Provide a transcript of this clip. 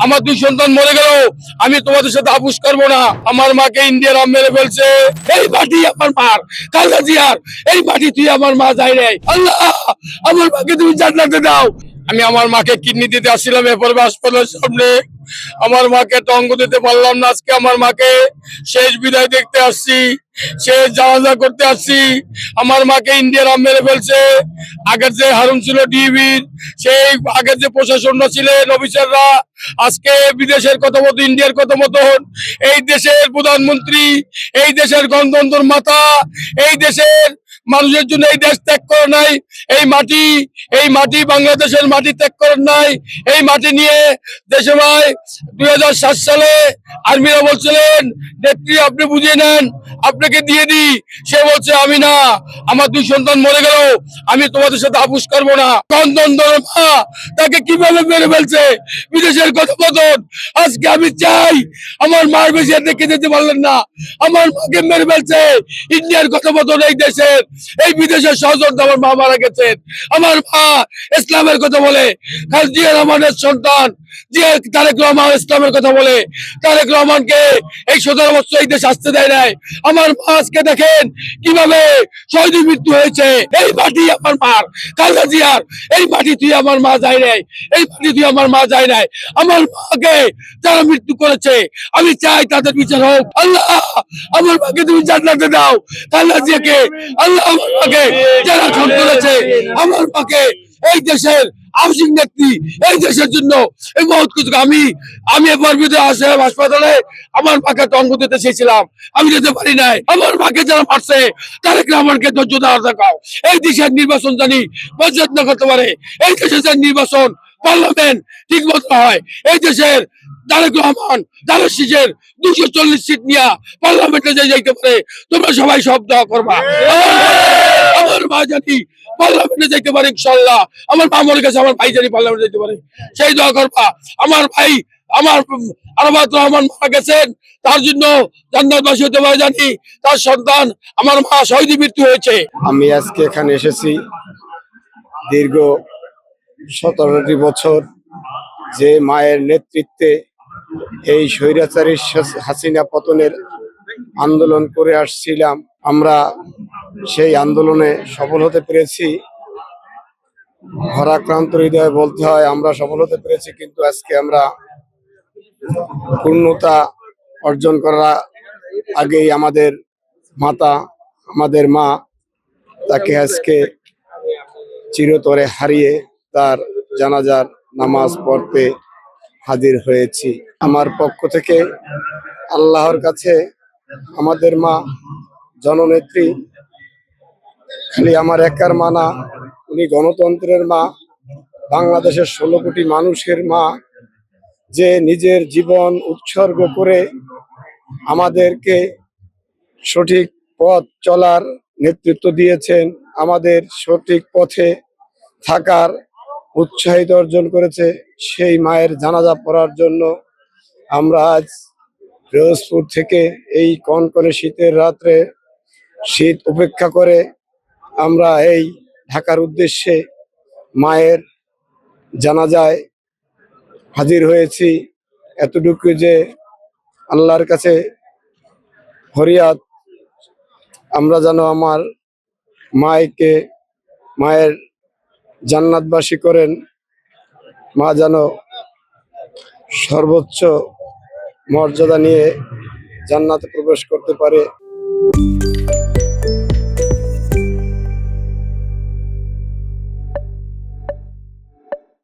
আমার দুই সন্তান মরে গেল, আমি তোমাদের সাথে আপোষ করবো না। আমার মাকে ইন্ডিয়ার আম মেরে ফেলছে, এই মাটি আমার মার, খালেদা জিয়ার এই মাটি তুই আমার মা যাই নাই। আল্লাহ, আমার মাকে তুমি জান্নাতে দাও। আমি আমার মাকে কিডনি দিতে আসছিলাম এরপর হাসপাতালের সামনে, আমার মাকে টঙ্গ দিতে পারলাম না। আজকে আমার মাকে শেষ বিদায় দেখতে আসছি, শেষ জানাজা করতে আসছি। আমার মাকে ইন্ডিয়ার আম মেরে ফেলছে। আগের যে হারুন ছিল ডিবির, সেই আগের যে প্রশাসনরা ছিলেন অফিসাররা, আজকে বিদেশের কত মতো, ইন্ডিয়ার কত মতন, এই দেশের প্রধানমন্ত্রী, এই দেশের গণতন্ত্র মাতা, এই দেশের মানুষের জন্য এই দেশ ত্যাগ করে নাই। এই মাটি বাংলাদেশের মাটি ত্যাগ করেন নাই। এই মাটি নিয়ে দেশে ভাই 2007 সালে আর্মিরা বলছিলেন নেত্রী আপনি বুঝিয়ে নেন, আপনাকে দিয়ে দিই। সে বলছে আমি না, আমার দুই সন্তান মরে গেল, আমি তোমাদের সাথে আপোষ করবো না। গণতন্ত্র মা তাকে কিভাবে মেরে ফেলছে, বিদেশের কথোপকথন। আজকে আমি চাই, আমার মার বেশি দেখে যেতে পারলেন না, আমার মাকে মেরে ফেলছে ইন্ডিয়ার কথোপকথন। এই দেশের, এই বিদেশের সহযোদ্ধা আমার মা মারা গেছেন। আমার মা ইসলামের কথা বলে, খালেদা জিয়া রহমানের সন্তান তারেক রহমান ইসলামের কথা বলে। তারেক রহমানকে এই 17 বছর এই দেশ আসতে দেয় নাই। আমার মা আজকে দেখেন কিভাবে শহীদের মৃত্যু হয়েছে। এই মাটি আমার মার, খালেদা জিয়ার এই মাটি তুই আমার মা যায় নাই, এই মাটি তুই আমার মা যায় নাই। আমার মাকে যারা মৃত্যু করেছে, আমি চাই তাদের বিচার হোক। আল্লাহ, আমার মাকে তুমি জান্নাতে দাও। খালেদা জিয়াকে আল্লাহ, আমার মাকে যারা খুন করেছে, আমার মাকে এই দেশের হাউসিং নেত্রী, এই দেশের জন্য এই বহুত কিছু। আমি এবার বিদে আসলাম হাসপাতালে, আমার মাকে টঙ্গ দিতে চেয়েছিলাম, আমি যেতে পারি নাই। আমার মাকে যারা মারছে তারেক রহমানকে ধৈর্য দেওয়া দেখাও। এই দেশের নির্বাচন জানি পঞ্চায়েত না করতে পারে, এই দেশের নির্বাচন পার্লামেন্ট ঠিক মতো হয়। এই দেশের তারেক রহমান তারেক শীষের 240 সিট নিয়ে পার্লামেন্টে যাইতে পারে। তোমরা সবাই সব দেওয়া করবা। আমার মা জানি পার্লামেন্টে যেতে পারে ইনশাআল্লাহ। আমার মা মরে গেছে, আমার ভাই জানি পার্লামেন্টে যেতে পারে, সেই দোয়া করবা। আমার ভাই, আমার আরাফাত রহমান মারা গেছেন, তার জন্য জান্নাতবাসী হতে পারে জানি। তার সন্তান আমার মা শহীদ মৃত্যু হয়েছে। আমি আজকে এখানে এসেছি দীর্ঘ 17টি বছর যে মায়ের নেতৃত্বে এই স্বৈরাচারী হাসিনা পতনের আন্দোলন করে আসছিলাম, আমরা সেই আন্দোলনে সফল হতে পেরেছি। ভারাক্রান্ত হৃদয়ে বলতে হয় আমরা সফল হতে পেরেছি, কিন্তু আজকে আমরা পূর্ণতা অর্জন করার আগেই আমাদের মাতা, আমাদের মা, তাকে আজকে চিরতরে হারিয়ে তার জানাজার নামাজ পড়তে হাজির হয়েছি। আমার পক্ষ থেকে আল্লাহর কাছে আমাদের মা জননেত্রী খালি আমার একার মা না, উনি গণতন্ত্রের মা, বাংলাদেশের 16 কোটি মানুষের মা, যে নিজের জীবন উৎসর্গ করে আমাদেরকে সঠিক পথ চলার নেতৃত্ব দিয়েছেন, আমাদের সঠিক পথে থাকার উৎসাহিত অর্জন করেছে। সেই মায়ের জানাজা পড়ার জন্য আমরা আজ ফিরোজপুর থেকে এই কনকনে শীতের রাত্রে শীত উপেক্ষা করে আমরা এই ঢাকার উদ্দেশ্যে মায়ের জানাজায় হাজির হয়েছি। এতটুকু যে আল্লাহর কাছে ফরিয়াদ, আমরা যেন আমার মায়ের জান্নাতবাসী করেন, মা যেন সর্বোচ্চ মর্যাদা নিয়ে জান্নাতে প্রবেশ করতে পারে।